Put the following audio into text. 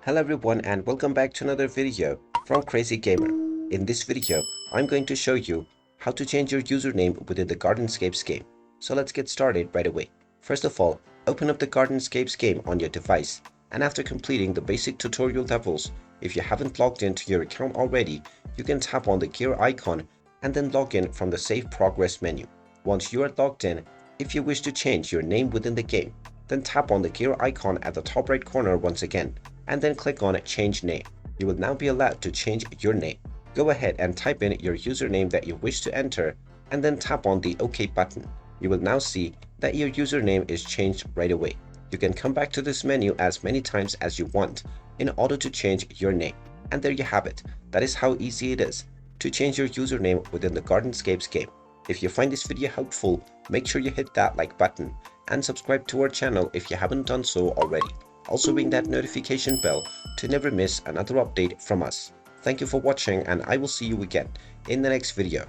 Hello everyone and welcome back to another video from Crazy Gamer. In this video, I'm going to show you how to change your username within the Gardenscapes game. So let's get started right away. First of all, open up the Gardenscapes game on your device, and after completing the basic tutorial levels, if you haven't logged into your account already, you can tap on the gear icon and then log in from the Save Progress menu. Once you are logged in, if you wish to change your name within the game, then tap on the gear icon at the top right corner once again, and then click on Change Name. You will now be allowed to change your name. Go ahead and type in your username that you wish to enter, and then tap on the OK button. You will now see that your username is changed right away. You can come back to this menu as many times as you want in order to change your name. And there you have it. That is how easy it is to change your username within the Gardenscapes game. If you find this video helpful, make sure you hit that like button and subscribe to our channel if you haven't done so already. Also ring that notification bell to never miss another update from us. Thank you for watching, and I will see you again in the next video.